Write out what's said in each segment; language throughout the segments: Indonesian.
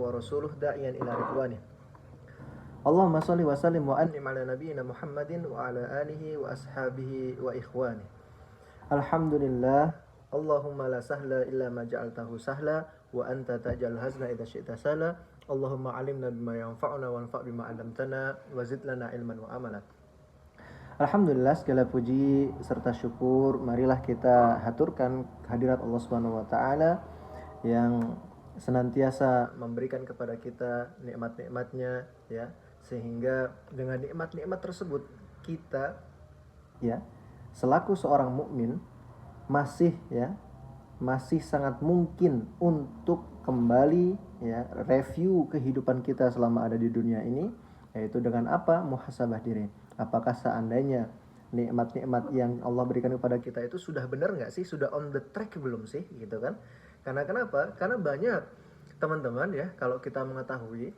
wa rasuluhu da'iyan ila ridwanih. Allahumma shalli wa sallim wa an'im ala nabiyyina Muhammadin wa ala alihi wa ashabihi wa ikhwani. Alhamdulillah, Allahumma la sahla illa ma ja'altahu sahla wa anta taj'al hazna idza syi'ta sahla. Allahumma 'allimna bima yanfa'una wanfa' bima 'allamtana wa zid lana ilman wa amalan. Alhamdulillah, segala puji serta syukur marilah kita haturkan kehadirat Allah Subhanahu wa taala yang senantiasa memberikan kepada kita nikmat-nikmatnya, ya, sehingga dengan nikmat-nikmat tersebut kita, ya, selaku seorang mukmin masih sangat mungkin untuk kembali, ya, review kehidupan kita selama ada di dunia ini, yaitu dengan apa? Muhasabah diri. Apakah seandainya nikmat-nikmat yang Allah berikan kepada kita itu sudah benar nggak sih? Sudah on the track belum sih? Gitu kan? Karena kenapa? Karena banyak teman-teman, ya, kalau kita mengetahui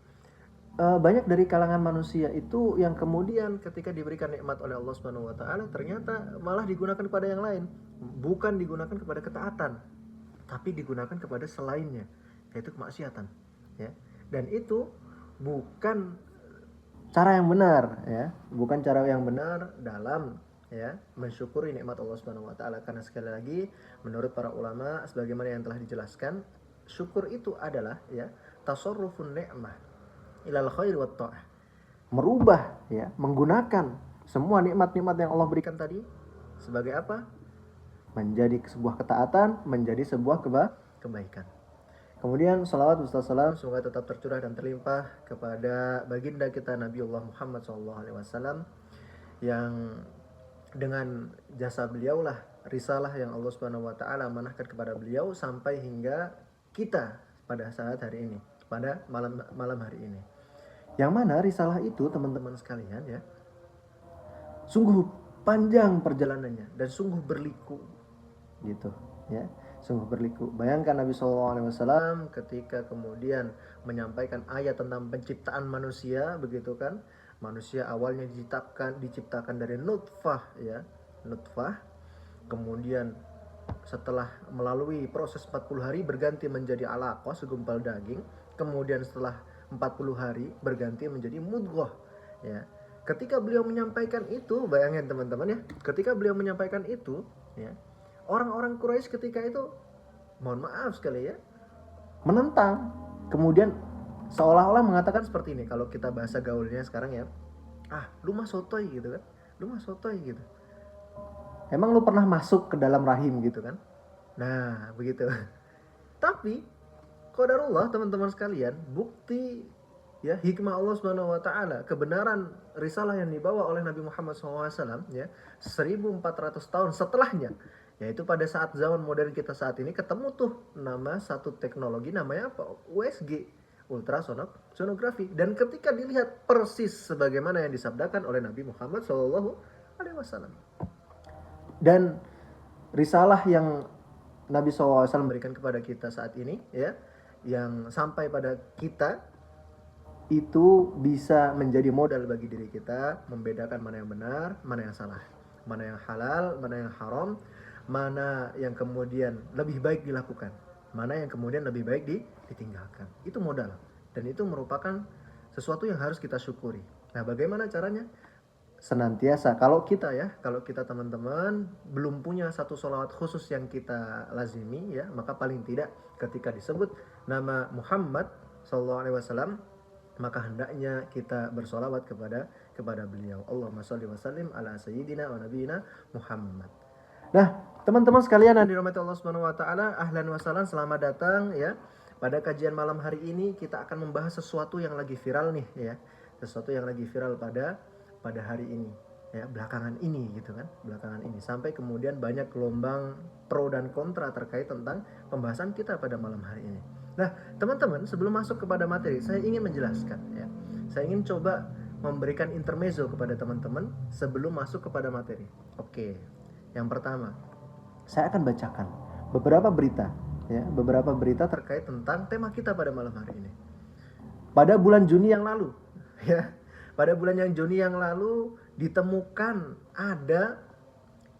banyak dari kalangan manusia itu yang kemudian ketika diberikan nikmat oleh Allah Subhanahu wa taala ternyata malah digunakan kepada yang lain, bukan digunakan kepada ketaatan, tapi digunakan kepada selainnya, yaitu kemaksiatan, ya. Dan itu bukan cara yang benar, ya, bukan cara yang benar dalam, ya, mensyukuri nikmat Allah Subhanahu wa taala. Karena sekali lagi menurut para ulama sebagaimana yang telah dijelaskan, syukur itu adalah, ya, tasarrufun ni'mah ilal khair wat ta'ah. Merubah, ya, menggunakan semua nikmat-nikmat yang Allah berikan tadi sebagai apa? Menjadi sebuah ketaatan, menjadi sebuah kebaikan. Kemudian salawat wassalam semoga tetap tercurah dan terlimpah kepada baginda kita Nabiullah Muhammad SAW yang dengan jasa beliau lah risalah yang Allah Subhanahu wa taala amanahkan kepada beliau sampai hingga kita pada saat hari ini, pada malam hari ini. Yang mana risalah itu, teman-teman sekalian, ya, sungguh panjang perjalanannya dan sungguh berliku, gitu, ya, sungguh berliku. Bayangkan Nabi SAW ketika kemudian menyampaikan ayat tentang penciptaan manusia, begitu kan? Manusia awalnya diciptakan dari nutfah, ya, nutfah. Kemudian setelah melalui proses 40 hari berganti menjadi alaqah, segumpal daging. Kemudian setelah 40 hari berganti menjadi mudghah, ya. Ketika beliau menyampaikan itu, bayangin teman-teman, ya, ketika beliau menyampaikan itu, ya, orang-orang Quraisy ketika itu, mohon maaf sekali, ya, menentang. Kemudian seolah-olah mengatakan seperti ini, kalau kita bahasa gaulnya sekarang, ya, lu mah sotoy gitu kan, lu mah sotoy gitu. Emang lu pernah masuk ke dalam rahim gitu kan? Nah, begitu. Tapi qadarullah, teman-teman sekalian, bukti, ya, hikmah Allah Subhanahu wa taala, kebenaran risalah yang dibawa oleh Nabi Muhammad SAW, ya, 1400 tahun setelahnya, yaitu pada saat zaman modern kita saat ini ketemu tuh nama satu teknologi namanya apa? USG, ultrasonografi. Dan ketika dilihat persis sebagaimana yang disabdakan oleh Nabi Muhammad SAW. Dan risalah yang Nabi SAW berikan kepada kita saat ini, ya, yang sampai pada kita itu bisa menjadi modal bagi diri kita membedakan mana yang benar, mana yang salah, mana yang halal, mana yang haram, mana yang kemudian lebih baik dilakukan, mana yang kemudian lebih baik ditinggalkan. Itu modal, dan itu merupakan sesuatu yang harus kita syukuri. Nah, bagaimana caranya? Senantiasa kalau kita teman-teman belum punya satu sholawat khusus yang kita lazimi, ya, maka paling tidak ketika disebut nama Muhammad SAW, maka hendaknya kita bersolawat kepada beliau. Allahumma sholli wa sallim ala sayyidina wa nabiyina Muhammad. Nah, teman-teman sekalian yang dirahmati Allah Subhanahu wa taala, ahlan wa sahlan, selamat datang, ya. Pada kajian malam hari ini kita akan membahas sesuatu yang lagi viral nih, ya. Sesuatu yang lagi viral pada hari ini, ya, belakangan ini, gitu kan, belakangan ini, sampai kemudian banyak gelombang pro dan kontra terkait tentang pembahasan kita pada malam hari ini. Nah, teman-teman, sebelum masuk kepada materi, saya ingin menjelaskan, ya, saya ingin coba memberikan intermezzo kepada teman-teman sebelum masuk kepada materi. Oke, yang pertama, saya akan bacakan beberapa berita, ya, beberapa berita terkait tentang tema kita pada malam hari ini. Pada bulan Juni yang lalu, ya, pada bulan Juni yang lalu ditemukan ada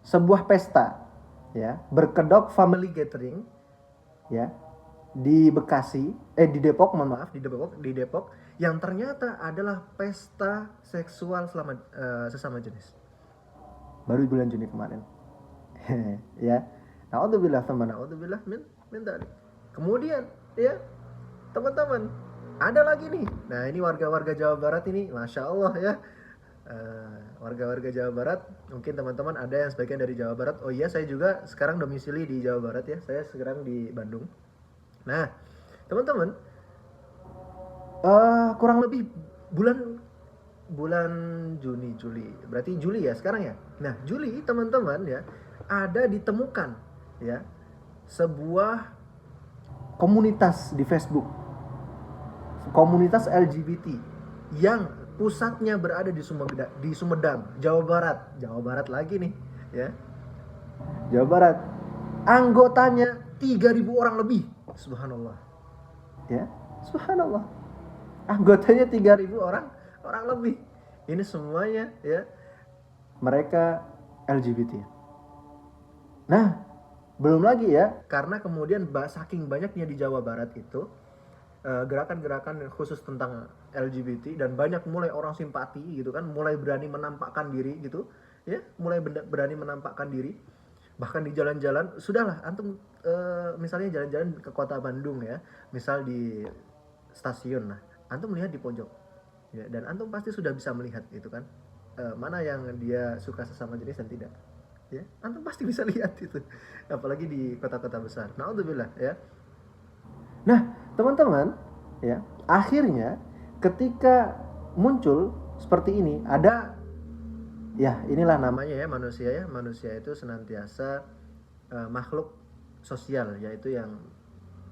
sebuah pesta, ya, berkedok family gathering, ya, di Bekasi, di Depok, mohon maaf, di Depok yang ternyata adalah pesta seksual sesama jenis. Baru bulan Juni kemarin. Ya. Naudzubillah teman, naudzubillah min dzalik. Kemudian, ya, teman-teman, ada lagi nih. Nah, ini warga-warga Jawa Barat ini, Masya Allah ya. Warga-warga Jawa Barat, mungkin teman-teman ada yang sebagian dari Jawa Barat. Oh iya, saya juga sekarang domisili di Jawa Barat ya. Saya sekarang di Bandung. Nah, teman-teman, kurang lebih bulan bulan Juli, berarti Juli ya sekarang ya. Nah, Juli teman-teman ya, ada ditemukan ya sebuah komunitas di Facebook, komunitas LGBT yang pusatnya berada di Sumedang, Jawa Barat lagi nih ya, Jawa Barat. Anggotanya 3.000 orang lebih, subhanallah ya, subhanallah. Anggotanya 3.000 orang lebih. Ini semuanya ya, mereka LGBT. Nah, belum lagi ya, karena kemudian saking banyaknya di Jawa Barat itu gerakan-gerakan khusus tentang LGBT, dan banyak mulai orang simpati gitu kan, mulai berani menampakkan diri gitu ya, berani menampakkan diri. Bahkan di jalan-jalan, sudahlah antum misalnya jalan-jalan ke kota Bandung ya, misal di stasiun, nah antum melihat di pojok ya, dan antum pasti sudah bisa melihat itu kan, mana yang dia suka sesama jenis dan tidak ya, antum pasti bisa lihat itu, apalagi di kota-kota besar. Naudzubillah ya. Nah, teman-teman, ya, akhirnya ketika muncul seperti ini, ada, ya, inilah namanya ya, manusia itu senantiasa makhluk sosial, yaitu yang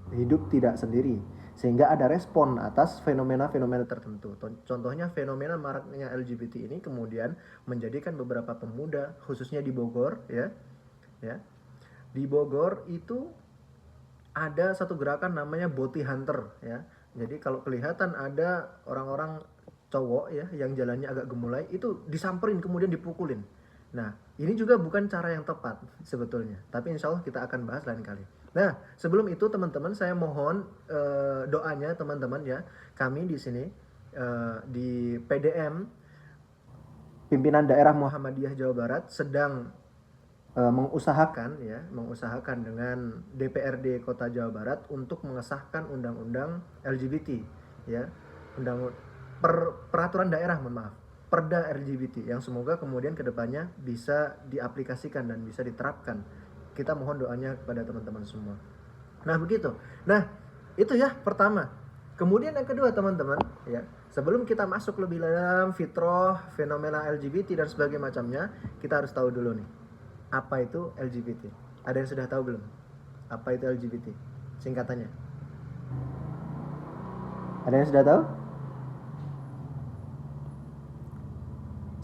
hidup tidak sendiri, sehingga ada respon atas fenomena-fenomena tertentu. Contohnya fenomena maraknya LGBT ini kemudian menjadikan beberapa pemuda, khususnya di Bogor ya, di Bogor itu ada satu gerakan namanya bounty hunter ya. Jadi kalau kelihatan ada orang-orang cowok ya yang jalannya agak gemulai, itu disamperin kemudian dipukulin. Nah, ini juga bukan cara yang tepat sebetulnya, tapi insya Allah kita akan bahas lain kali. Nah, sebelum itu teman-teman, saya mohon doanya teman-teman ya. Kami di sini di PDM, Pimpinan Daerah Muhammadiyah Jawa Barat, sedang mengusahakan dengan DPRD Kota Jawa Barat untuk mengesahkan undang-undang LGBT ya, peraturan daerah, Perda LGBT, yang semoga kemudian kedepannya bisa diaplikasikan dan bisa diterapkan. Kita mohon doanya kepada teman-teman semua. Nah, begitu. Nah, itu ya pertama. Kemudian yang kedua teman-teman ya, sebelum kita masuk lebih dalam fitrah, fenomena LGBT dan sebagainya macamnya, kita harus tahu dulu nih, apa itu LGBT. Ada yang sudah tahu belum? Apa itu LGBT? Singkatannya. Ada yang sudah tahu?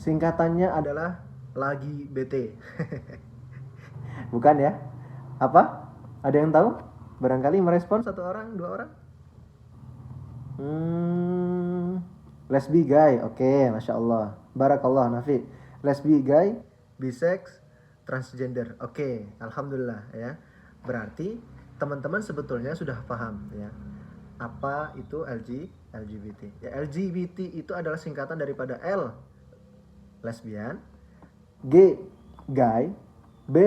Singkatannya adalah lagi bete. Bukan ya? Apa? Ada yang tahu? Barangkali merespon satu orang, dua orang. Lesbi guy, oke, masya Allah, barakallah Nafi. Lesbi guy, bisex, transgender, oke, alhamdulillah ya. Berarti teman-teman sebetulnya sudah paham ya apa itu LGBT. Ya, LGBT itu adalah singkatan daripada L, lesbian, G, gay, B,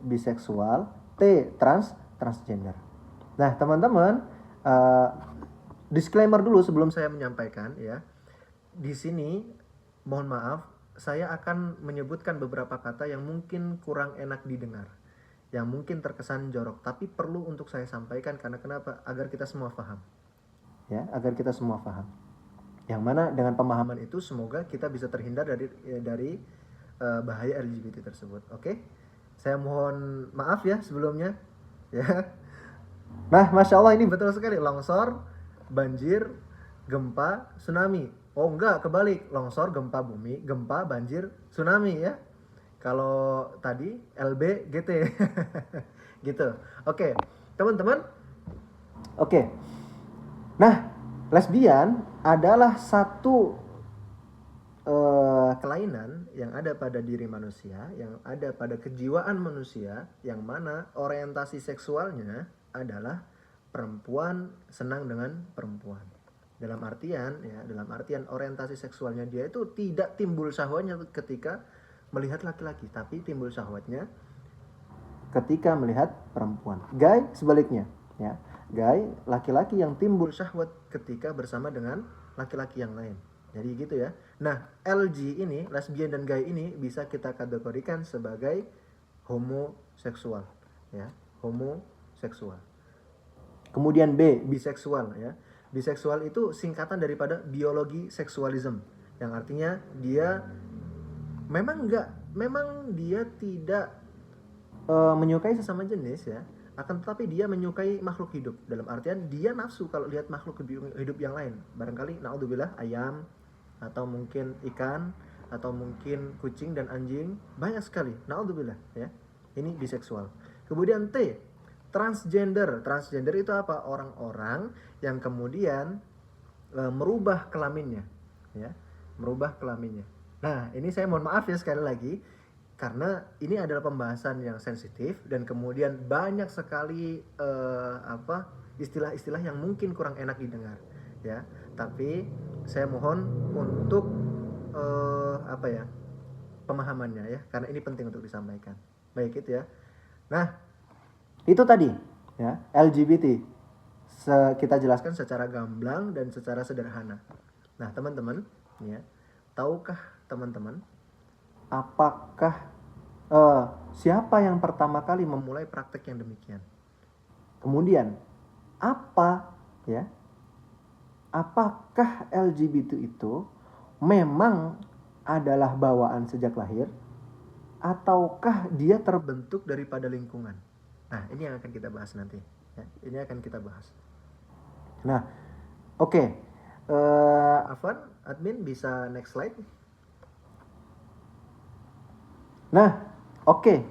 biseksual, T, transgender. Nah, teman-teman, disclaimer dulu sebelum saya menyampaikan ya. Di sini mohon maaf, saya akan menyebutkan beberapa kata yang mungkin kurang enak didengar, yang mungkin terkesan jorok, tapi perlu untuk saya sampaikan karena kenapa? Agar kita semua paham. Ya, agar kita semua paham. Yang mana dengan pemahaman itu semoga kita bisa terhindar dari bahaya LGBT tersebut. Oke? Saya mohon maaf ya sebelumnya. Ya. Nah, masya Allah, ini betul sekali, longsor, banjir, gempa, tsunami. Oh enggak, kebalik, longsor, gempa bumi, gempa, banjir, tsunami ya. Kalau tadi LB GT. Gitu. Oke, teman-teman. Oke. Nah, lesbian adalah satu kelainan yang ada pada diri manusia, yang ada pada kejiwaan manusia, yang mana orientasi seksualnya adalah perempuan senang dengan perempuan. Dalam artian orientasi seksualnya dia itu tidak timbul syahwatnya ketika melihat laki-laki, tapi timbul syahwatnya ketika melihat perempuan. Gay sebaliknya, ya. Gay laki-laki yang timbul syahwat ketika bersama dengan laki-laki yang lain. Jadi gitu ya. Nah, LG ini, lesbian dan gay ini bisa kita kategorikan sebagai homoseksual, ya. Homoseksual. Kemudian B, biseksual, ya. Biseksual itu singkatan daripada biologi seksualism, yang artinya dia memang dia tidak menyukai sesama jenis, ya, akan tetapi dia menyukai makhluk hidup. Dalam artian dia nafsu kalau lihat makhluk hidup yang lain. Barangkali naudzubillah ayam, atau mungkin ikan, atau mungkin kucing dan anjing, banyak sekali. Naudzubillah, ya. Ini biseksual. Kemudian T, transgender. Transgender itu apa? Orang-orang yang kemudian merubah kelaminnya, ya, merubah kelaminnya. Nah, ini saya mohon maaf ya sekali lagi, karena ini adalah pembahasan yang sensitif dan kemudian banyak sekali istilah-istilah yang mungkin kurang enak didengar, ya. Tapi saya mohon untuk pemahamannya, ya, karena ini penting untuk disampaikan. Baik itu ya. Nah, itu tadi, ya, LGBT. Kita jelaskan secara gamblang dan secara sederhana. Nah, teman-teman, ya, tahukah teman-teman apakah siapa yang pertama kali memulai praktek yang demikian? Kemudian apakah LGBT itu memang adalah bawaan sejak lahir, ataukah dia terbentuk daripada lingkungan? Nah, ini yang akan kita bahas nanti, ya. Ini akan kita bahas. Nah, oke. Afwan, admin bisa next slide. Nah, oke.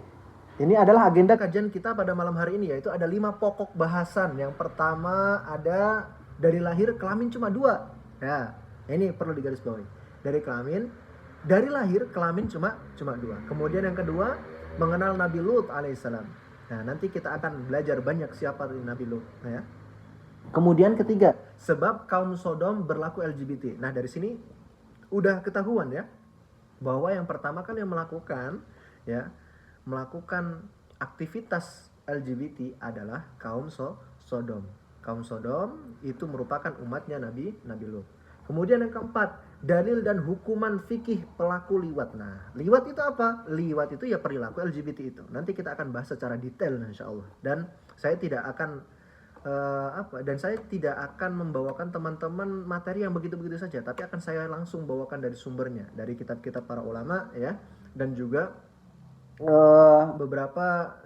Ini adalah agenda kajian kita pada malam hari ini, yaitu ada 5 pokok bahasan. Yang pertama ada dari lahir kelamin cuma 2. Ya, ini perlu digarisbawahi. Dari lahir kelamin cuma 2. Kemudian yang kedua, mengenal Nabi Lut alaihissalam. Nah, nanti kita akan belajar banyak siapa Nabi Lut, ya. Kemudian ketiga, sebab kaum Sodom berlaku LGBT. Nah, dari sini udah ketahuan, ya, bahwa yang pertama kali yang melakukan aktivitas LGBT adalah kaum Sodom. Kaum Sodom itu merupakan umatnya Nabi Lut. Kemudian yang keempat, dalil dan hukuman fikih pelaku liwat. Nah, liwat itu apa? Liwat itu ya perilaku LGBT itu. Nanti kita akan bahas secara detail insyaallah. Dan saya tidak akan membawakan teman-teman materi yang begitu-begitu saja, tapi akan saya langsung bawakan dari sumbernya, dari kitab-kitab para ulama, ya, dan juga beberapa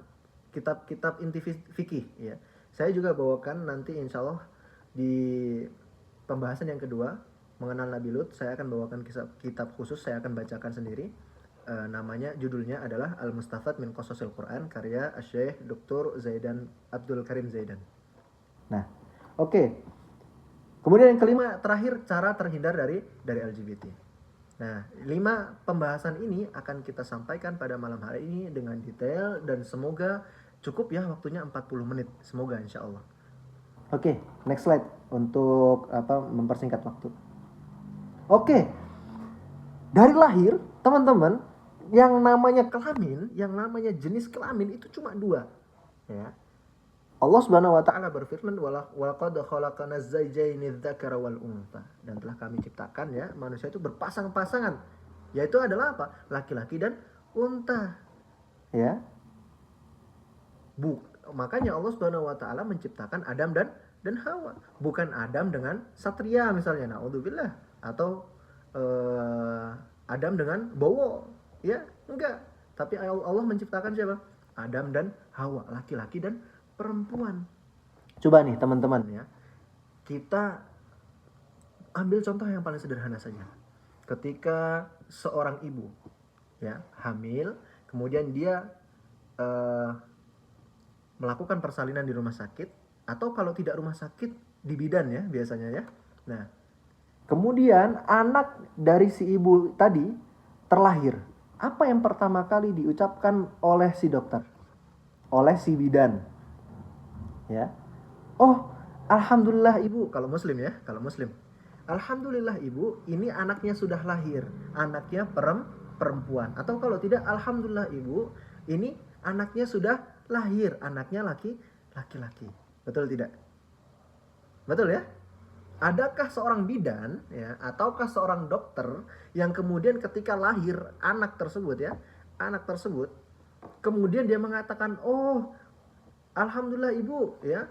kitab-kitab inti fikih, ya. Saya juga bawakan nanti insyaallah di pembahasan yang kedua mengenal Nabi Lut. Saya akan bawakan kitab khusus, saya akan bacakan sendiri. Namanya, judulnya adalah Al-Mustafad min Qasasil Quran, karya Syekh Dr. Zaidan Abdul Karim Zaidan. Nah, oke. Kemudian yang kelima, terakhir, cara terhindar dari LGBT. Nah, 5 pembahasan ini akan kita sampaikan pada malam hari ini dengan detail, dan semoga cukup ya waktunya 40 menit. Semoga insyaallah. Oke, next slide untuk mempersingkat waktu. Oke. Dari lahir, teman-teman, yang namanya kelamin, yang namanya jenis kelamin itu cuma 2, ya. Allah Subhanahu wa taala berfirman, walaqad khalaqnaz zawjaini dzakara wal untha, dan telah kami ciptakan, ya, manusia itu berpasang-pasangan, yaitu adalah apa? Laki-laki dan unta, ya. Makanya Allah Subhanahu wa taala menciptakan Adam dan Hawa, bukan Adam dengan satria misalnya, naudzubillah, atau Adam dengan bowo, ya, enggak. Tapi Allah menciptakan siapa? Adam dan Hawa, laki-laki dan perempuan. Coba nih teman-teman, ya, kita ambil contoh yang paling sederhana saja. Ketika seorang ibu, ya, hamil, kemudian dia melakukan persalinan di rumah sakit, atau kalau tidak rumah sakit di bidan, ya, biasanya, ya. Nah, kemudian anak dari si ibu tadi terlahir. Apa yang pertama kali diucapkan oleh si dokter? Oleh si bidan, ya. Oh, alhamdulillah ibu, kalau muslim ya, kalau muslim. Alhamdulillah ibu, ini anaknya sudah lahir, anaknya perempuan. Atau kalau tidak, alhamdulillah ibu, ini anaknya sudah lahir, anaknya laki-laki. Betul tidak? Betul ya? Adakah seorang bidan ya ataukah seorang dokter yang kemudian ketika lahir anak tersebut ya, anak tersebut kemudian dia mengatakan, "Oh, alhamdulillah ibu ya,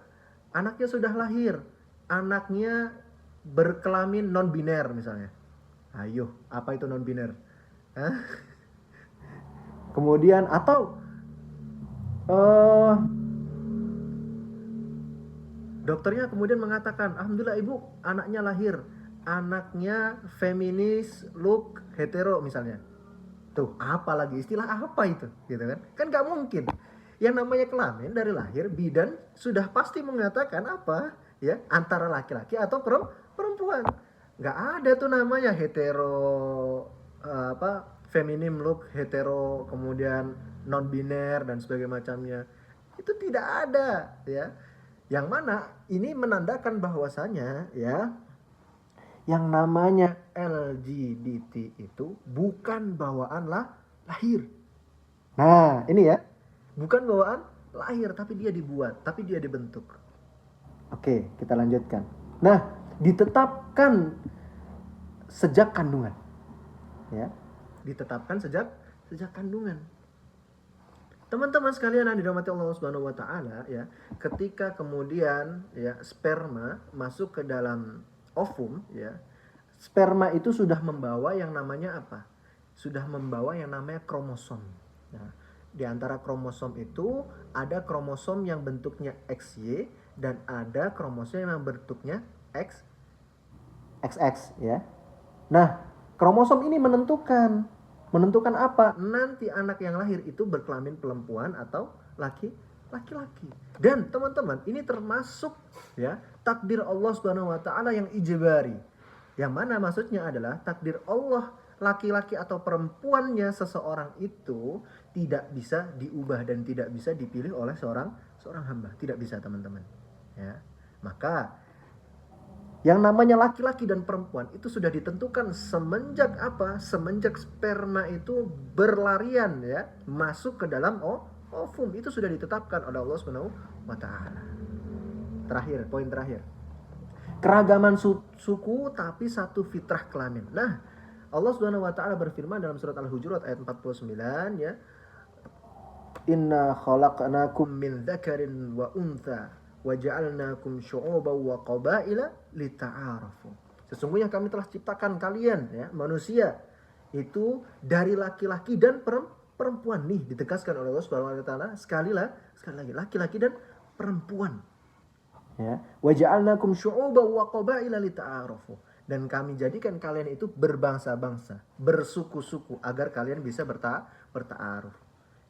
anaknya sudah lahir, anaknya berkelamin non biner misalnya." Ayo, apa itu non biner? Kemudian atau eh dokternya kemudian mengatakan, alhamdulillah ibu, anaknya lahir, anaknya feminis, look hetero misalnya. Tuh, apa lagi istilah apa itu, gitu kan? Kan nggak mungkin. Yang namanya kelamin dari lahir, bidan sudah pasti mengatakan apa, ya, antara laki-laki atau perempuan. Nggak ada tuh namanya hetero, apa, feminim look hetero, kemudian non biner dan sebagainya macamnya. Itu tidak ada, ya. Yang mana ini menandakan bahwasanya ya yang namanya LGBT itu bukan bawaan lahir. Nah, ini ya. Bukan bawaan lahir tapi dia dibuat, tapi dia dibentuk. Oke, kita lanjutkan. Nah, ditetapkan sejak kandungan. Ya. Ditetapkan sejak kandungan. Teman-teman sekalian yang dirahmati Allah Subhanahu wa taala ya, ketika kemudian ya sperma masuk ke dalam ovum ya, sperma itu sudah membawa yang namanya apa? Sudah membawa yang namanya kromosom. Nah, di antara kromosom itu ada kromosom yang bentuknya XY dan ada kromosom yang bentuknya XX ya. Nah, kromosom ini menentukan apa? Nanti anak yang lahir itu berkelamin perempuan atau laki-laki. Dan teman-teman, ini termasuk ya takdir Allah Subhanahu wa taala yang ijbari. Yang mana maksudnya adalah takdir Allah, laki-laki atau perempuannya seseorang itu tidak bisa diubah dan tidak bisa dipilih oleh seorang hamba, tidak bisa teman-teman. Ya. Maka yang namanya laki-laki dan perempuan itu sudah ditentukan semenjak apa? Semenjak sperma itu berlarian ya, masuk ke dalam ovum, itu sudah ditetapkan oleh Allah Subhanahu wa taala. Terakhir, poin terakhir. Keragaman suku tapi satu fitrah kelamin. Nah, Allah Subhanahu wa taala berfirman dalam surat Al-Hujurat ayat 49 ya. Inna khalaqnakum min dzakarin wa untha wa ja'alnakum syu'uban wa qabaila lita'arafu. Sesungguhnya kami telah ciptakan kalian ya, manusia itu dari laki-laki dan perempuan. Nih ditegaskan oleh Allah Subhanahu wa taala sekali lagi laki-laki dan perempuan. Ya, wa ja'alnakum syu'uban wa qabaila lita'arafu. Dan kami jadikan kalian itu berbangsa-bangsa, bersuku-suku agar kalian bisa berta'aruf.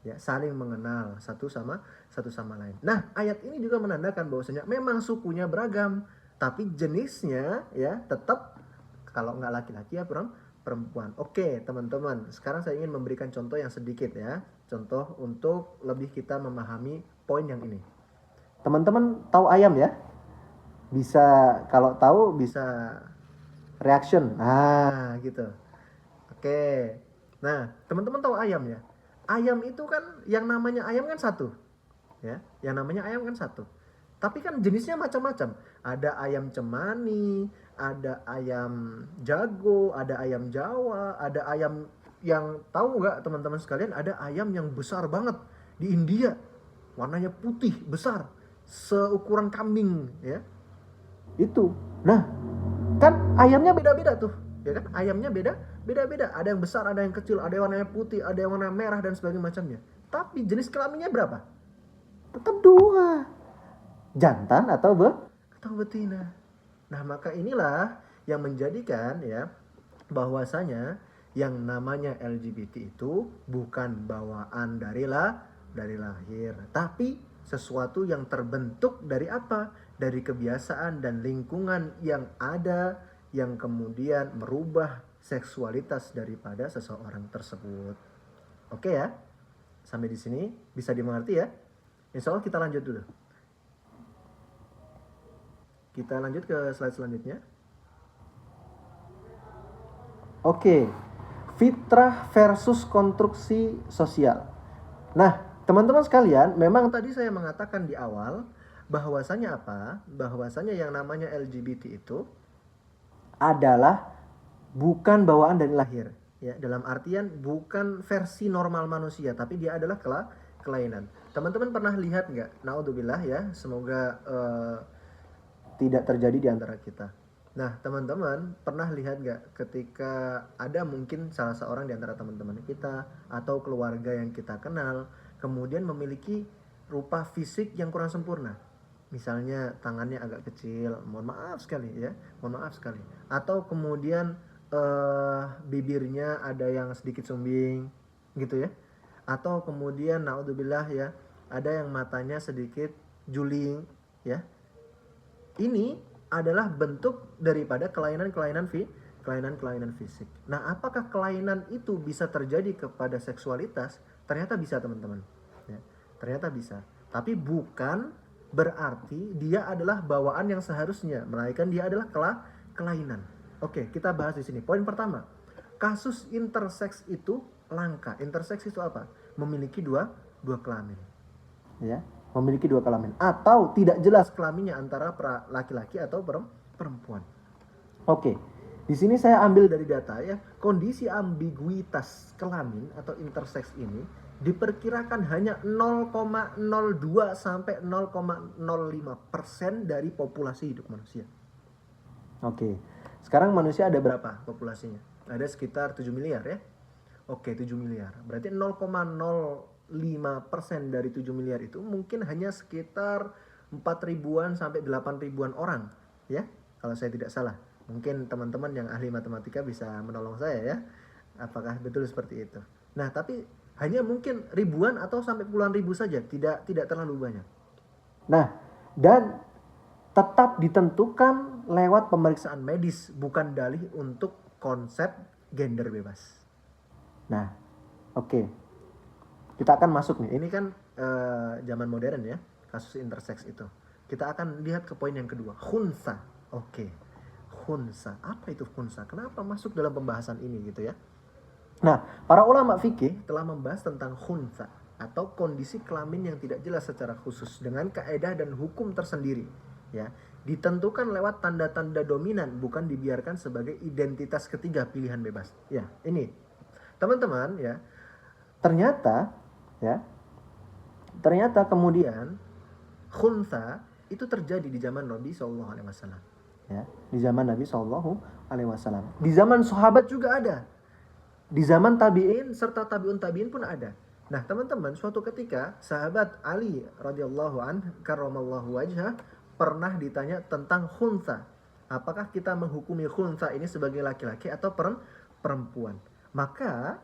Ya, saling mengenal satu sama lain. Nah, ayat ini juga menandakan bahwasanya memang sukunya beragam, tapi jenisnya ya tetap kalau nggak laki-laki ya perempuan. Oke, teman-teman, sekarang saya ingin memberikan contoh yang sedikit ya. Contoh untuk lebih kita memahami poin yang ini. Teman-teman tahu ayam ya? Bisa, kalau tahu bisa reaction. Nah, gitu. Oke. Nah, teman-teman tahu ayam ya? Ayam itu kan yang namanya ayam kan satu. Ya, yang namanya ayam kan satu. Tapi kan jenisnya macam-macam. Ada ayam cemani, ada ayam jago, ada ayam Jawa, ada ayam yang tahu nggak teman-teman sekalian, ada ayam yang besar banget di India. Warnanya putih, besar, seukuran kambing ya. Itu. Nah, kan ayamnya beda-beda tuh. Ya kan? Ayamnya beda-beda. Ada yang besar, ada yang kecil, ada yang warnanya putih, ada yang warna merah dan sebagainya macamnya. Tapi jenis kelaminnya berapa? Tetap dua. Jantan atau betina. Nah, maka inilah yang menjadikan ya bahwasanya yang namanya LGBT itu bukan bawaan dari lahir, tapi sesuatu yang terbentuk dari apa? Dari kebiasaan dan lingkungan yang ada yang kemudian merubah seksualitas daripada seseorang tersebut. Oke ya? Sampai di sini bisa dimengerti ya? Insya Allah kita lanjut dulu. Kita lanjut ke slide selanjutnya. Oke, fitrah versus konstruksi sosial. Nah, teman-teman sekalian, memang tadi saya mengatakan di awal bahwasanya apa? Bahwasanya yang namanya LGBT itu adalah bukan bawaan dari lahir, ya. Dalam artian bukan versi normal manusia, tapi dia adalah kelainan. Teman-teman pernah lihat nggak? Naudzubillah ya, semoga tidak terjadi di antara kita. Nah, teman-teman pernah lihat nggak ketika ada mungkin salah seorang di antara teman-teman kita atau keluarga yang kita kenal kemudian memiliki rupa fisik yang kurang sempurna. Misalnya tangannya agak kecil, mohon maaf sekali ya, mohon maaf sekali. Atau kemudian bibirnya ada yang sedikit sumbing gitu ya. Atau kemudian naudzubillah ya, ada yang matanya sedikit juling ya. Ini adalah bentuk daripada kelainan-kelainan fisik. Nah, apakah kelainan itu bisa terjadi kepada seksualitas? Ternyata bisa, teman-teman. Ya, ternyata bisa. Tapi bukan berarti dia adalah bawaan yang seharusnya, melainkan dia adalah kelainan. Oke, kita bahas di sini. Poin pertama, kasus interseks itu langka. Interseks itu apa? Memiliki dua kelamin. Ya, memiliki dua kelamin atau tidak jelas kelaminnya antara laki-laki atau perempuan. Oke, di sini saya ambil dari data ya, kondisi ambiguitas kelamin atau interseks ini diperkirakan hanya 0,02 sampai 0,05% dari populasi hidup manusia. Oke, sekarang manusia ada berapa populasinya? Ada sekitar 7 miliar ya. Oke, 7 miliar. Berarti 0,05% dari 7 miliar itu mungkin hanya sekitar 4 ribuan sampai 8 ribuan orang ya, kalau saya tidak salah. Mungkin teman-teman yang ahli matematika bisa menolong saya ya, apakah betul seperti itu. Nah, tapi hanya mungkin ribuan atau sampai puluhan ribu saja, tidak terlalu banyak. Nah, dan tetap ditentukan lewat pemeriksaan medis, bukan dalih untuk konsep gender bebas. Nah, oke. Kita akan masuk nih. Ini kan zaman modern ya, kasus interseks itu. Kita akan lihat ke poin yang kedua, khunsa. Oke. Khunsa. Apa itu khunsa? Kenapa masuk dalam pembahasan ini gitu ya? Nah, para ulama fikih telah membahas tentang khunsa atau kondisi kelamin yang tidak jelas secara khusus dengan kaedah dan hukum tersendiri ya. Ditentukan lewat tanda-tanda dominan, bukan dibiarkan sebagai identitas ketiga pilihan bebas. Ya, ini. Teman-teman ya, ternyata kemudian khunsa itu terjadi di zaman Nabi SAW. Ya, di zaman Nabi SAW. Di zaman sahabat juga ada. Di zaman tabi'in serta tabi'un tabi'in pun ada. Nah, teman-teman, suatu ketika sahabat Ali radhiyallahu anhu karramallahu wajhah pernah ditanya tentang khunsa. Apakah kita menghukumi khunsa ini sebagai laki-laki atau perempuan? Maka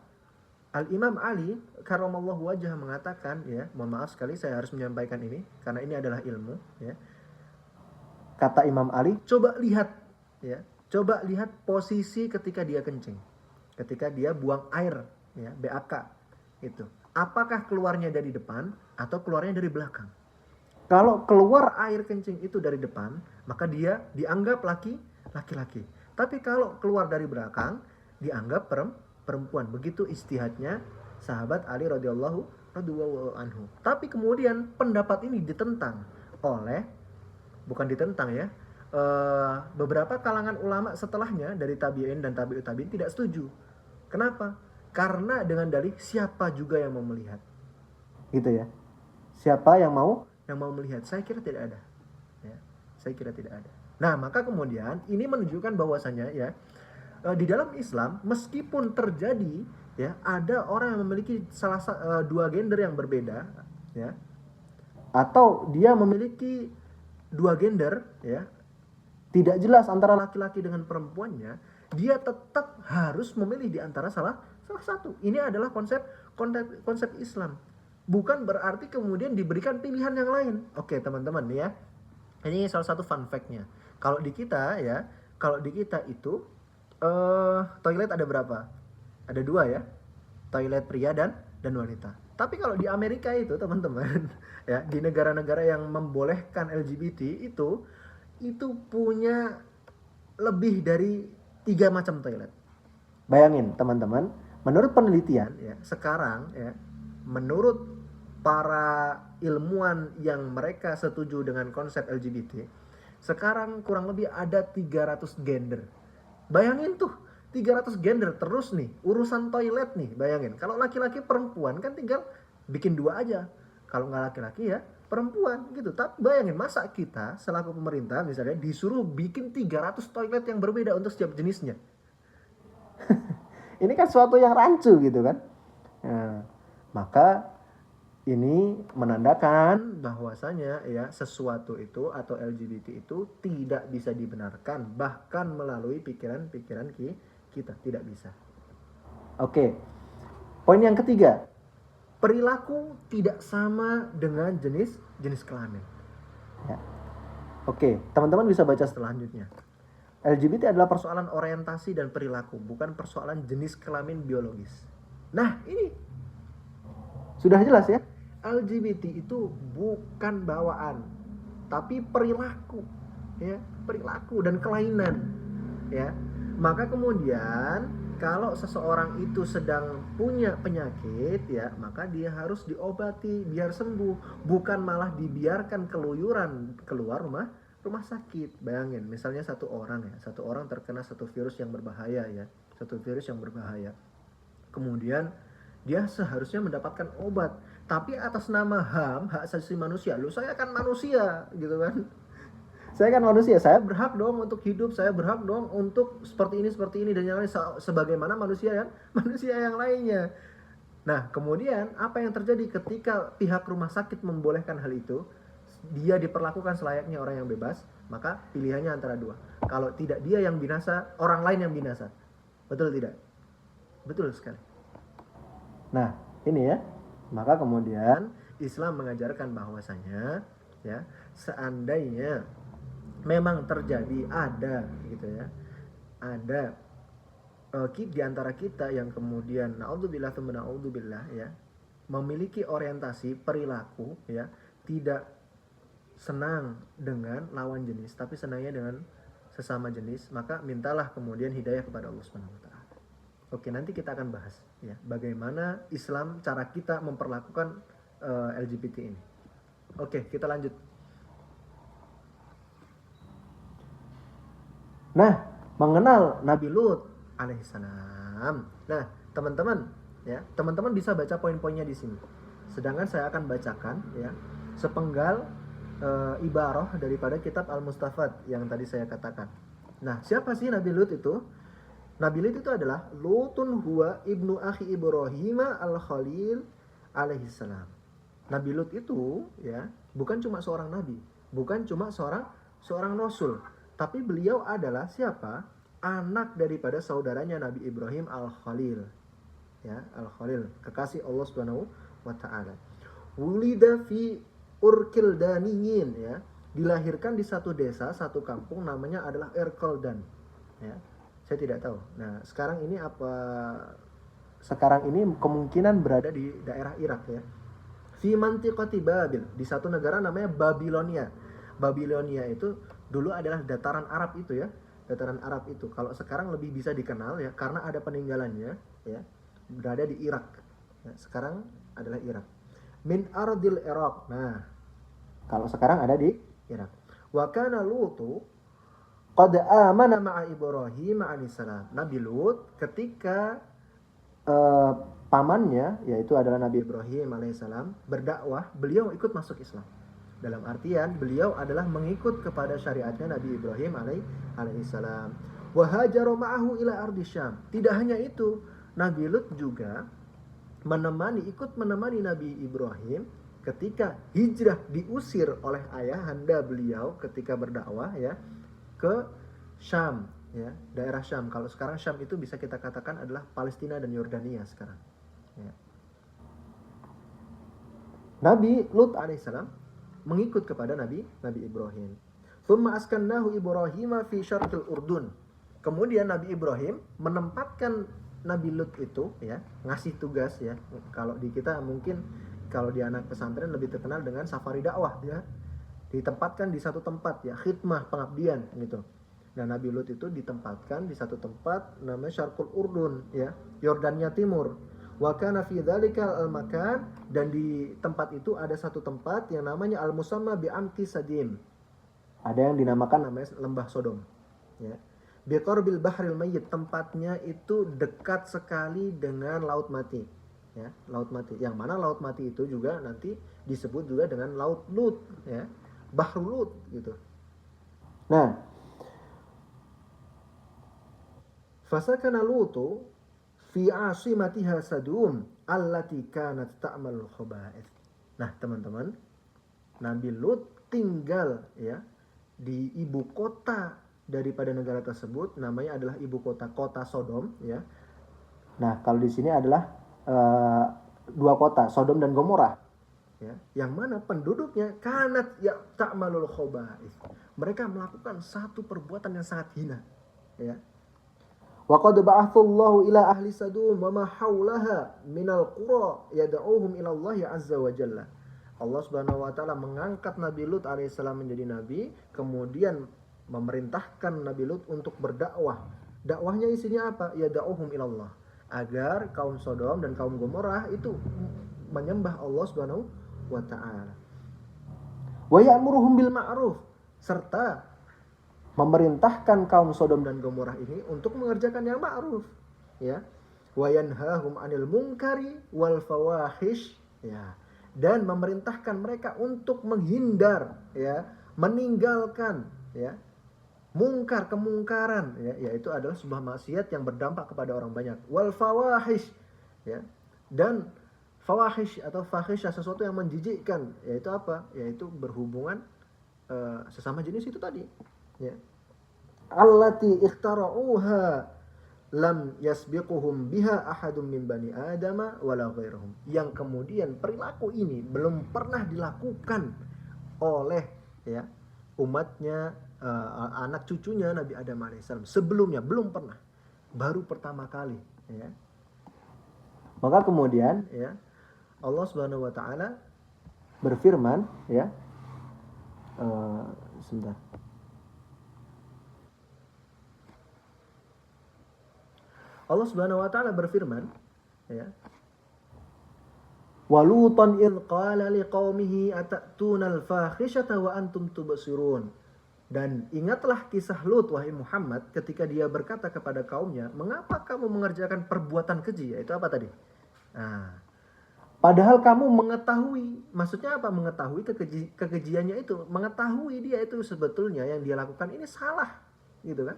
Al-Imam Ali karramallahu wajhah mengatakan ya, mohon maaf sekali saya harus menyampaikan ini karena ini adalah ilmu ya. Kata Imam Ali, coba lihat posisi ketika dia kencing. Ketika dia buang air ya, BAK itu. Apakah keluarnya dari depan atau keluarnya dari belakang? Kalau keluar air kencing itu dari depan, maka dia dianggap laki-laki. Tapi kalau keluar dari belakang, dianggap perempuan. Begitu ijtihadnya sahabat Ali radhiyallahu anhu. Tapi kemudian pendapat ini ditentang oleh, bukan ditentang ya, beberapa kalangan ulama setelahnya dari tabi'in dan tabi'ut tabi'in tidak setuju. Kenapa? Karena dengan dalih siapa juga yang mau melihat, gitu ya. Siapa yang mau melihat? Saya kira tidak ada. Ya, saya kira tidak ada. Nah, maka kemudian ini menunjukkan bahwasanya ya, di dalam Islam meskipun terjadi ya ada orang yang memiliki dua gender yang berbeda ya, atau dia memiliki dua gender ya, tidak jelas antara laki-laki dengan perempuannya, dia tetap harus memilih di antara salah satu. Ini adalah konsep Islam. Bukan berarti kemudian diberikan pilihan yang lain. Oke, teman-teman nih ya. Ini salah satu fun fact-nya. Kalau di kita itu toilet ada berapa? Ada dua ya. Toilet pria dan wanita. Tapi kalau di Amerika itu, teman-teman, ya, di negara-negara yang membolehkan LGBT itu itu punya lebih dari 3 macam toilet. Bayangin teman-teman, menurut penelitian ya, sekarang ya, menurut para ilmuwan yang mereka setuju dengan konsep LGBT, sekarang kurang lebih ada 300 gender. Bayangin tuh, 300 gender terus nih, urusan toilet nih, bayangin. Kalau laki-laki perempuan kan tinggal bikin 2 aja. Kalau nggak laki-laki ya perempuan gitu. Tapi bayangin, masa kita selaku pemerintah misalnya disuruh bikin 300 toilet yang berbeda untuk setiap jenisnya. Ini kan suatu yang rancu gitu kan. Nah, maka ini menandakan bahwasanya ya sesuatu itu atau LGBT itu tidak bisa dibenarkan bahkan melalui pikiran-pikiran kita tidak bisa. Oke. Poin yang ketiga, perilaku tidak sama dengan jenis kelamin. Ya. Oke, teman-teman bisa baca selanjutnya. LGBT adalah persoalan orientasi dan perilaku, bukan persoalan jenis kelamin biologis. Nah, ini sudah jelas ya. LGBT itu bukan bawaan, tapi perilaku, ya, perilaku dan kelainan, ya. Maka kemudian kalau seseorang itu sedang punya penyakit ya, maka dia harus diobati biar sembuh, bukan malah dibiarkan keluyuran keluar rumah sakit. Bayangin, misalnya satu orang terkena satu virus yang berbahaya ya, Kemudian dia seharusnya mendapatkan obat, tapi atas nama HAM, hak asasi manusia, saya kan manusia gitu kan. Saya kan manusia, saya berhak dong untuk hidup, saya berhak dong untuk seperti ini dan yang lain sebagaimana manusia yang lainnya. Nah, kemudian apa yang terjadi ketika pihak rumah sakit membolehkan hal itu? Dia diperlakukan selayaknya orang yang bebas, maka pilihannya antara 2. Kalau tidak dia yang binasa, orang lain yang binasa. Betul tidak? Betul sekali. Nah, ini ya. Maka kemudian Islam mengajarkan bahwasanya ya, seandainya memang terjadi ada gitu ya, ada di antara kita yang kemudian naudzubillah ya, memiliki orientasi perilaku ya, tidak senang dengan lawan jenis tapi senangnya dengan sesama jenis, maka mintalah kemudian hidayah kepada Allah Subhanahu wa taala. Oke, nanti kita akan bahas ya bagaimana Islam cara kita memperlakukan LGBT ini. Oke, kita lanjut. Nah, mengenal Nabi Lut alaihissalam. Nah, teman-teman bisa baca poin-poinnya di sini. Sedangkan saya akan bacakan ya sepenggal ibarah daripada kitab Al-Mustafad yang tadi saya katakan. Nah, siapa sih Nabi Lut itu? Nabi Lut itu adalah Lutun huwa ibnu akhi Ibrahim al-Khalil alaihissalam. Nabi Lut itu ya bukan cuma seorang nabi, bukan cuma seorang rasul, tapi beliau adalah siapa? Anak daripada saudaranya Nabi Ibrahim al-Khalil. Ya, al-Khalil, kekasih Allah Subhanahu wa taala. Wulida fi Urkildaniyin ya, dilahirkan di satu desa, satu kampung namanya adalah Irkeldan. Ya, saya tidak tahu. Nah, sekarang ini kemungkinan berada di daerah Irak ya. Fi mantiqati Babil, di satu negara namanya Babilonia. Babilonia itu dulu adalah dataran Arab itu ya. Dataran Arab itu kalau sekarang lebih bisa dikenal ya karena ada peninggalannya ya, berada di Irak. Ya, sekarang adalah Irak. Min ardil Iraq. Nah, kalau sekarang ada di Irak. Wa kana Lutu qad amana ma'a Ibrahim alaihissalam. Nabi Lut ketika pamannya yaitu adalah Nabi Ibrahim alaihissalam berdakwah, beliau ikut masuk Islam. Dalam artian beliau adalah mengikut kepada syariatnya Nabi Ibrahim alaihissalam. Wa hajara ma'ahu ila ardi Syam. Tidak hanya itu, Nabi Lut juga ikut menemani Nabi Ibrahim ketika hijrah, diusir oleh ayahanda beliau ketika berdakwah ya ke Syam ya, daerah Syam. Kalau sekarang Syam itu bisa kita katakan adalah Palestina dan Yordania sekarang ya. Nabi Lut alaihissalam mengikut kepada Nabi Ibrahim. Tsumma askannahu Ibrahim fi syarqil Urdun. Kemudian Nabi Ibrahim menempatkan Nabi Lut itu ya, ngasih tugas ya. Kalau di kita mungkin kalau di anak pesantren lebih terkenal dengan safari dakwah ya. ditempatkan di satu tempat ya, khidmah, pengabdian gitu. Nah, Nabi Lut itu ditempatkan di satu tempat namanya Syarqul Urdun ya, Yordania Timur. Wa kana fi dzalikal al-makan, dan di tempat itu ada satu tempat yang namanya al-musamma bi Amki Sadim. Ada yang dinamakan namanya lembah Sodom ya. Biqarbil bahril mayyit, tempatnya itu dekat sekali dengan laut mati ya, laut mati. Yang mana laut mati itu juga nanti disebut juga dengan laut Lut ya, Bahrul Lut gitu. Nah, fasakana Lutu fi asimatiha Sadum allati kanat ta'malul khaba'ith. Nah, teman-teman, Nabi Lut tinggal ya di ibu kota daripada negara tersebut, namanya adalah ibu kota Sodom ya. Nah, kalau di sini adalah dua kota, Sodom dan Gomorrah ya, yang mana penduduknya kanat ya ta'malul khaba'ith. Mereka melakukan satu perbuatan yang sangat hina ya. Wa qad ba'athallahu ila ahli Sadum wa ma haulaha minal qura yad'uuhum ila Allah azza wa jalla. Allah Subhanahu wa taala mengangkat Nabi Lut alaihissalam menjadi nabi, kemudian memerintahkan Nabi Lut untuk berdakwah. Dakwahnya isinya apa? Yad'uuhum ila Allah, agar kaum Sodom dan kaum Gomorrah itu menyembah Allah Subhanahu wa taala. Wa ya'muruhum bil ma'ruf, serta memerintahkan kaum Sodom dan Gomorrah ini untuk mengerjakan yang ma'ruf ya. Wa yanhahum 'anil munkari wal fawahish ya, dan memerintahkan mereka untuk menghindar ya, meninggalkan ya mungkar, kemungkaran ya, yaitu adalah sebuah maksiat yang berdampak kepada orang banyak. Wal fawahish ya, dan fawahish atau fahisha, sesuatu yang menjijikkan, yaitu apa? Yaitu berhubungan sesama jenis itu tadi ya. Allati ikhtara'uha lam yasbiquhum biha ahadun min bani adama wala ghairuhum, yang kemudian perilaku ini belum pernah dilakukan oleh ya umatnya, anak cucunya Nabi Adam alaihissalam sebelumnya, belum pernah, baru pertama kali ya. Maka kemudian ya Allah Subhanahu wa taala berfirman ya, sebentar. Allah Subhanahu wa taala berfirman ya, walutan id qala liqaumihi atatuna al-fakhishata wa antum tubsirun. Dan ingatlah kisah Lut wahai Muhammad ketika dia berkata kepada kaumnya, mengapa kamu mengerjakan perbuatan keji? Itu apa tadi? Nah, padahal kamu mengetahui, maksudnya apa mengetahui kekejiannya itu, mengetahui dia itu sebetulnya yang dia lakukan ini salah, gitu kan?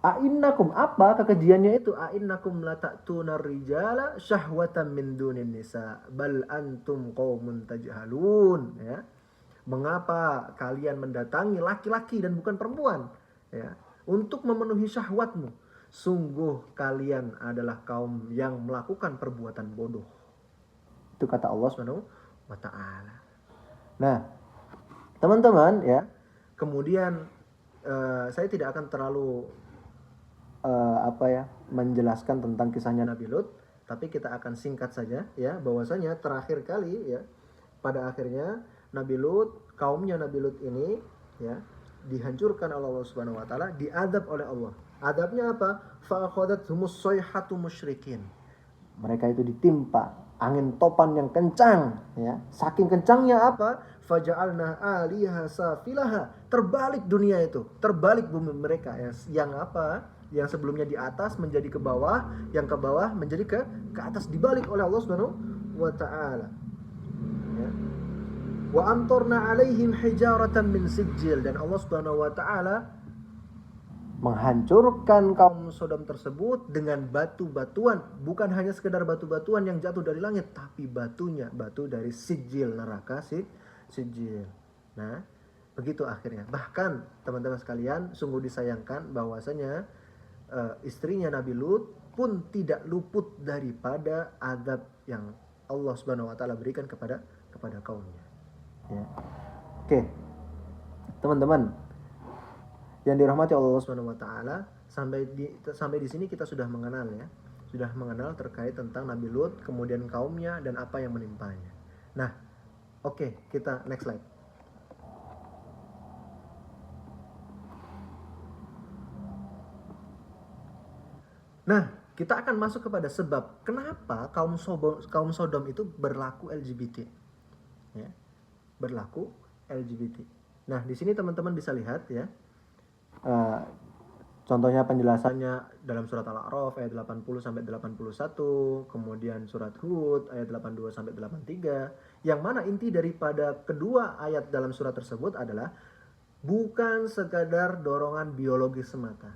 A'innakum, apa kekejiannya itu? A'innakum lata'tunar rijala syahwatan min dunin nisa bal antum qaumun tajhalun ya. Mengapa kalian mendatangi laki-laki dan bukan perempuan ya, untuk memenuhi syahwatmu? Sungguh kalian adalah kaum yang melakukan perbuatan bodoh. Itu kata Allah Subhanahu wa taala. Nah, teman-teman ya, kemudian saya tidak akan terlalu menjelaskan tentang kisahnya Nabi Lut, tapi kita akan singkat saja ya, bahwasanya terakhir kali ya, pada akhirnya Nabi Lut, kaumnya Nabi Lut ini ya dihancurkan oleh Allah Subhanahu wa taala, diadab oleh Allah. Adabnya apa? Fa akhadhathumus sayhatu musyrikin. Mereka itu ditimpa angin topan yang kencang ya. Saking kencangnya apa? Faja'alna 'aliha safilaha. Terbalik dunia itu, terbalik bumi mereka ya. Yang apa? Yang sebelumnya di atas menjadi ke bawah, yang ke bawah menjadi ke atas, dibalik oleh Allah Subhanahu wa taala. Ya. Wa amtarna 'alaihim hijaratan min sijil, dan Allah Subhanahu wa taala menghancurkan kaum Sodom tersebut dengan batu-batuan, bukan hanya sekedar batu-batuan yang jatuh dari langit, tapi batunya batu dari sijil, neraka sijil. Nah, begitu akhirnya. Bahkan teman-teman sekalian, sungguh disayangkan bahwasanya istrinya Nabi Lut pun tidak luput daripada azab yang Allah Subhanahu wa taala berikan kepada kaumnya. Ya. Oke. Teman-teman yang dirahmati Allah Subhanahu wa taala, sampai di sini kita sudah mengenal ya. Sudah mengenal terkait tentang Nabi Lut, kemudian kaumnya dan apa yang menimpanya. Nah, oke, kita next slide. Nah, kita akan masuk kepada sebab kenapa kaum Sodom itu berlaku LGBT. Ya, berlaku LGBT. Nah, di sini teman-teman bisa lihat ya. Contohnya penjelasannya dalam surat Al-A'raf ayat 80 sampai 81, kemudian surat Hud ayat 82 sampai 83, yang mana inti daripada kedua ayat dalam surat tersebut adalah bukan sekadar dorongan biologis semata.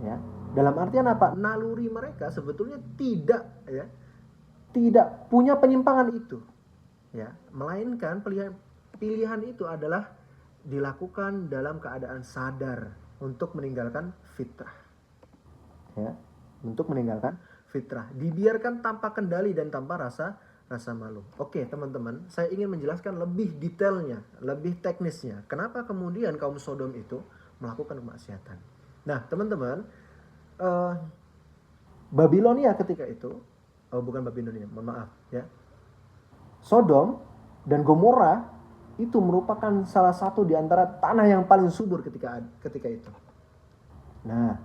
Ya. Dalam artian apa? Naluri mereka sebetulnya tidak punya penyimpangan itu. Ya, melainkan pilihan itu adalah dilakukan dalam keadaan sadar untuk meninggalkan fitrah. Ya, untuk meninggalkan fitrah, dibiarkan tanpa kendali dan tanpa rasa malu. Oke, teman-teman, saya ingin menjelaskan lebih detailnya, lebih teknisnya. Kenapa kemudian kaum Sodom itu melakukan kemaksiatan? Nah, teman-teman, Babilonia ketika itu, bukan Babilonia, mohon maaf, ya. Sodom dan Gomora itu merupakan salah satu di antara tanah yang paling subur ketika itu. Nah,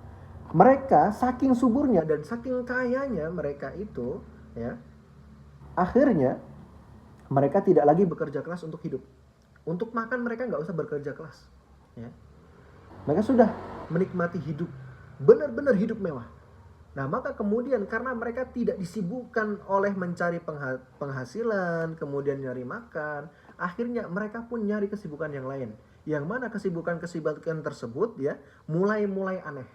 mereka saking suburnya dan saking kayanya mereka itu, ya, akhirnya mereka tidak lagi bekerja keras untuk hidup. Untuk makan mereka nggak usah bekerja keras. Ya. Mereka sudah menikmati hidup, benar-benar hidup mewah. Nah, maka kemudian karena mereka tidak disibukkan oleh mencari penghasilan, kemudian nyari makan, akhirnya mereka pun nyari kesibukan yang lain. Yang mana kesibukan tersebut ya mulai aneh.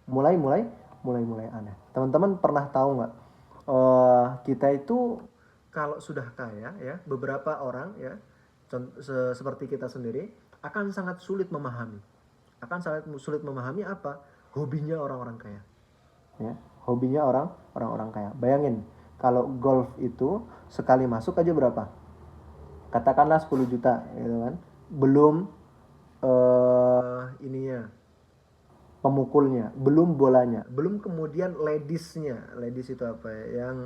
Mulai aneh. Teman-teman pernah tahu nggak? Kita itu kalau sudah kaya ya, beberapa orang ya, seperti kita sendiri akan sangat sulit memahami. Apa? Hobinya orang-orang kaya. Ya, hobinya orang-orang kaya. Bayangin, kalau golf itu sekali masuk aja berapa? Katakanlah 10 juta gitu kan. Belum ininya, pemukulnya, belum bolanya, belum kemudian ladiesnya. Ladies itu apa ya? Yang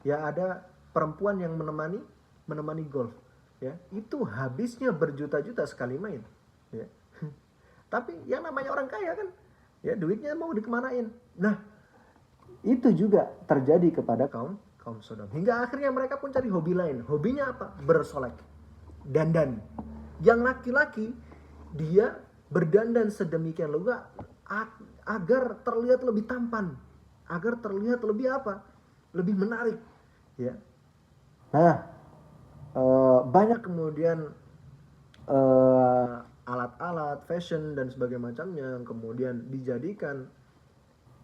ya ada perempuan yang menemani golf, ya. Itu habisnya berjuta-juta sekali main, ya. Tapi yang namanya orang kaya kan, ya duitnya mau dikemanain. Nah, itu juga terjadi kepada kaum Sodom. Hingga akhirnya mereka pun cari hobi lain. Hobinya apa? Bersolek, dandan. Yang laki-laki dia berdandan sedemikian rupa agar terlihat lebih tampan, agar terlihat lebih apa? Lebih menarik, ya. Nah, banyak kemudian alat-alat fashion dan sebagainya macamnya yang kemudian dijadikan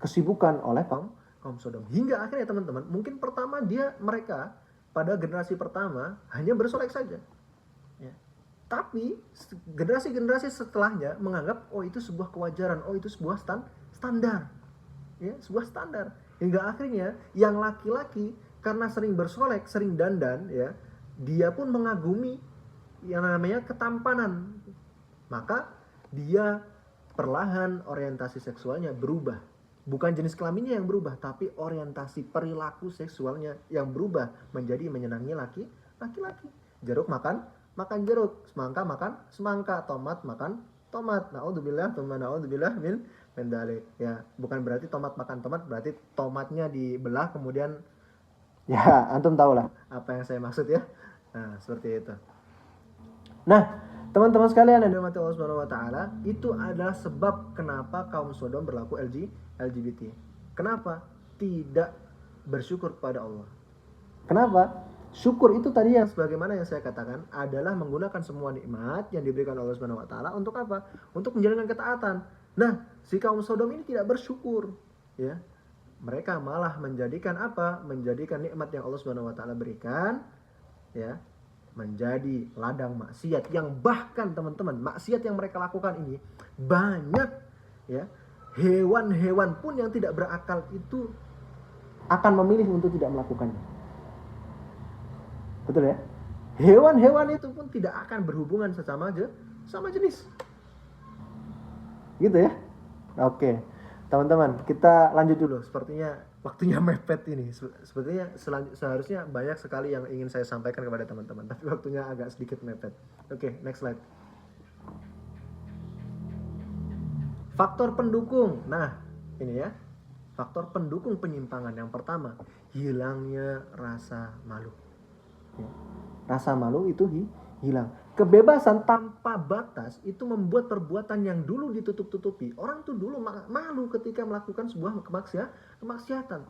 kesibukan oleh kaum Sodom. Hingga akhirnya teman-teman, mungkin pertama mereka pada generasi pertama hanya bersolek saja. Ya. Tapi generasi-generasi setelahnya menganggap itu sebuah kewajaran, itu sebuah standar. Ya, sebuah standar. Hingga akhirnya yang laki-laki karena sering bersolek, sering dandan, ya, dia pun mengagumi yang namanya ketampanan. Maka dia perlahan orientasi seksualnya berubah. Bukan jenis kelaminnya yang berubah, tapi orientasi perilaku seksualnya yang berubah menjadi menyenangi laki-laki. Jeruk makan jeruk, semangka makan semangka, tomat makan tomat. Naudzubillah min dzalik. Ya, bukan berarti tomat makan tomat berarti tomatnya dibelah kemudian ya, antum tahulah apa yang saya maksud ya. Nah, seperti itu. Nah, teman-teman sekalian yang dirahmati Allah Subhanahu wa taala, itu adalah sebab kenapa kaum Sodom berlaku LGBT. Kenapa? Tidak bersyukur kepada Allah. Kenapa? Syukur itu tadi yang sebagaimana yang saya katakan adalah menggunakan semua nikmat yang diberikan Allah Subhanahu wa taala untuk apa? Untuk menjalankan ketaatan. Nah, si kaum Sodom ini tidak bersyukur, ya. Mereka malah menjadikan apa? Menjadikan nikmat yang Allah Subhanahu wa taala berikan, ya, menjadi ladang maksiat yang bahkan teman-teman, maksiat yang mereka lakukan ini banyak, ya. Hewan-hewan pun yang tidak berakal itu akan memilih untuk tidak melakukannya. Betul ya? Hewan-hewan itu pun tidak akan berhubungan sama jenis. Gitu ya? Oke. Teman-teman, kita lanjut dulu. Sepertinya waktunya mepet ini. Sepertinya seharusnya banyak sekali yang ingin saya sampaikan kepada teman-teman, tapi waktunya agak sedikit mepet. Oke, next slide. Faktor pendukung. Nah, ini ya. faktor pendukung penyimpangan. Yang pertama, hilangnya rasa malu. Ya. Rasa malu itu hilang. Kebebasan tanpa batas itu membuat perbuatan yang dulu ditutup-tutupi. Orang tuh dulu malu ketika melakukan sebuah kemaksiatan.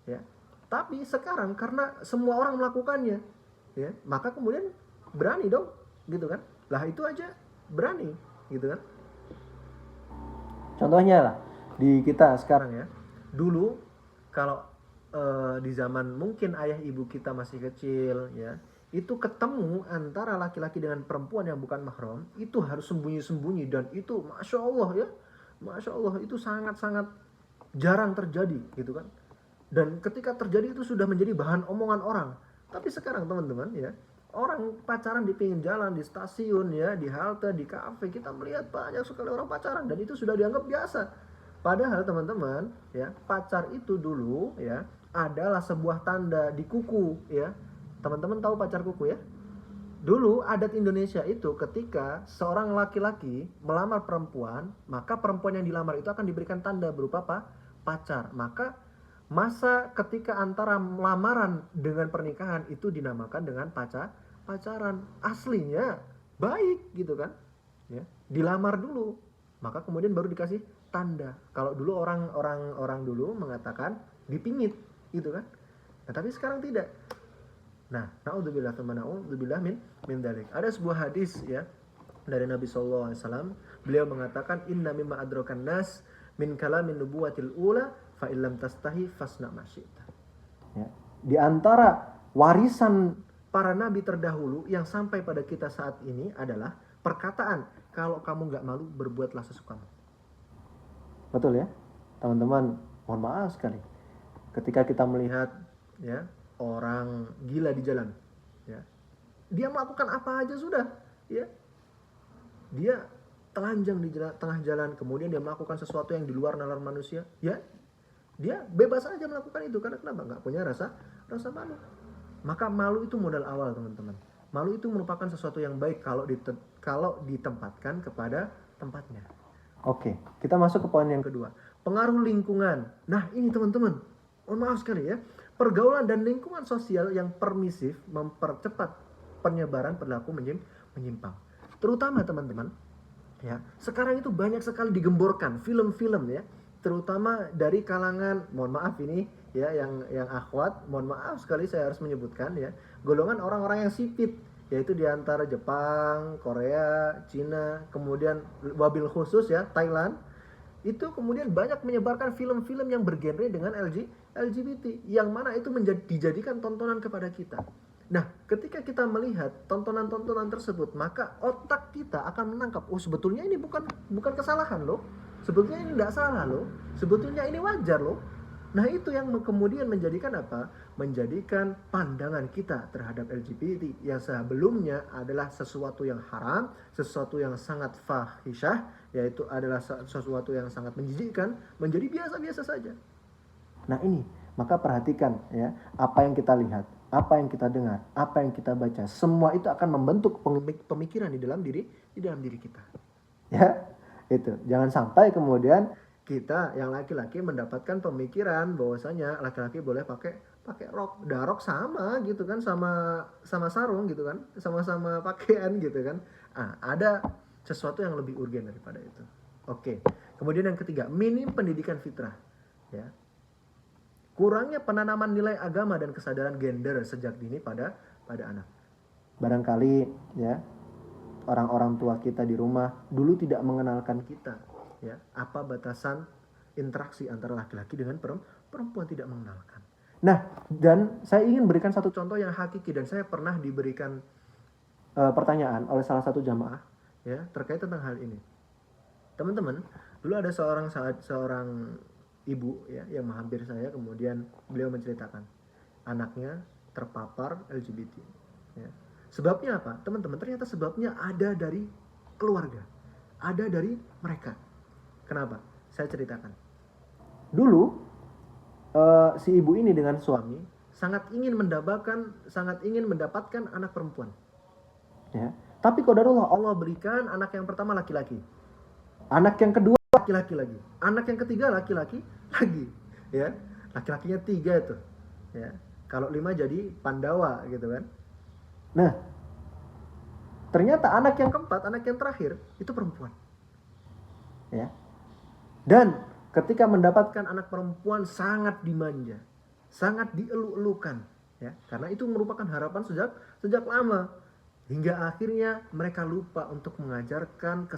Ya. Tapi sekarang karena semua orang melakukannya, ya, maka kemudian berani dong, gitu kan? Lah itu aja berani, gitu kan? Contohnya lah di kita sekarang ya. Dulu kalau di zaman mungkin ayah ibu kita masih kecil ya, itu ketemu antara laki-laki dengan perempuan yang bukan mahram itu harus sembunyi-sembunyi, dan itu masya Allah ya, masya Allah itu sangat-sangat jarang terjadi gitu kan. Dan ketika terjadi itu sudah menjadi bahan omongan orang. Tapi sekarang teman-teman ya, orang pacaran di pinggir jalan, di stasiun ya, di halte, di kafe, kita melihat banyak sekali orang pacaran, dan itu sudah dianggap biasa. Padahal teman-teman ya, pacar itu dulu ya adalah sebuah tanda di kuku ya. Teman-teman tahu pacar kuku ya? Dulu adat Indonesia itu ketika seorang laki-laki melamar perempuan, maka perempuan yang dilamar itu akan diberikan tanda berupa pacar. Maka masa ketika antara lamaran dengan pernikahan itu dinamakan dengan pacaran. Aslinya baik gitu kan? Ya, dilamar dulu, maka kemudian baru dikasih tanda. Kalau dulu orang dulu mengatakan dipingit gitu kan? Nah, tapi sekarang tidak. Nah, naudzubillah min dzalik. Ada sebuah hadis ya dari Nabi sallallahu alaihi wasallam. Beliau mengatakan inna mimma adrakan nas min kalamin nubuwatil ula fa illam tastahi fasna ma syi'ta. Ya. Di antara warisan para nabi terdahulu yang sampai pada kita saat ini adalah perkataan, kalau kamu nggak malu berbuatlah sesukamu. Betul ya? Teman-teman, mohon maaf sekali. Ketika kita melihat ya orang gila di jalan, ya, dia melakukan apa aja sudah, ya, dia telanjang di tengah jalan, kemudian dia melakukan sesuatu yang di luar nalar manusia, ya, dia bebas aja melakukan itu karena kenapa? Nggak punya rasa malu. Maka malu itu modal awal teman-teman. Malu itu merupakan sesuatu yang baik kalau ditempatkan kepada tempatnya. Oke, kita masuk ke poin yang kedua, pengaruh lingkungan. Nah ini teman-teman, mohon maaf sekali ya. Pergaulan dan lingkungan sosial yang permisif mempercepat penyebaran perilaku menyimpang. Terutama teman-teman, ya, sekarang itu banyak sekali digemborkan film-film ya, terutama dari kalangan, mohon maaf ini ya, yang akhwat, mohon maaf sekali saya harus menyebutkan ya, golongan orang-orang yang sipit, yaitu di antara Jepang, Korea, Cina, kemudian wabil khusus ya Thailand. Itu kemudian banyak menyebarkan film-film yang bergenre dengan LGBT, yang mana itu dijadikan tontonan kepada kita. Nah, ketika kita melihat tontonan-tontonan tersebut, maka otak kita akan menangkap, oh sebetulnya ini bukan kesalahan loh, sebetulnya ini tidak salah loh, sebetulnya ini wajar loh. Nah itu yang kemudian menjadikan apa? Menjadikan pandangan kita terhadap LGBT yang sebelumnya adalah sesuatu yang haram, sesuatu yang sangat fahisyah, yaitu adalah sesuatu yang sangat menjijikkan, menjadi biasa-biasa saja. Nah ini, maka perhatikan ya, apa yang kita lihat, apa yang kita dengar, apa yang kita baca, semua itu akan membentuk pemikiran di dalam diri kita. Ya, itu. Jangan sampai kemudian kita yang laki-laki mendapatkan pemikiran bahwasanya laki-laki boleh pakai rok, rok sama gitu kan, sama sarung gitu kan, sama-sama pakaian gitu kan. Ada sesuatu yang lebih urgen daripada itu. Oke. Kemudian yang ketiga, minim pendidikan fitrah. Ya. Kurangnya penanaman nilai agama dan kesadaran gender sejak dini pada anak. Barangkali ya, orang-orang tua kita di rumah dulu tidak mengenalkan kita ya, apa batasan interaksi antara laki-laki dengan perempuan, tidak mengenalkan. Nah, dan saya ingin berikan satu contoh yang hakiki, dan saya pernah diberikan pertanyaan oleh salah satu jamaah ya terkait tentang hal ini. Teman-teman, dulu ada seorang ibu ya yang menghampiri saya, kemudian beliau menceritakan anaknya terpapar LGBT ya. Sebabnya apa? Teman-teman, ternyata sebabnya ada dari keluarga, ada dari mereka. Kenapa? Saya ceritakan. Dulu si ibu ini dengan suami sangat ingin mendapatkan anak perempuan. Ya. Tapi qadarullah, Allah berikan anak yang pertama laki-laki, anak yang kedua laki-laki lagi, anak yang ketiga laki-laki lagi. ya. Laki-lakinya 3 itu, ya. Kalau 5 jadi Pandawa gitu kan. Nah, ternyata anak yang keempat, anak yang terakhir itu perempuan. Ya. Dan ketika mendapatkan anak perempuan sangat dimanja, sangat dielu-elukan, ya. Karena itu merupakan harapan sejak lama. Hingga akhirnya mereka lupa untuk mengajarkan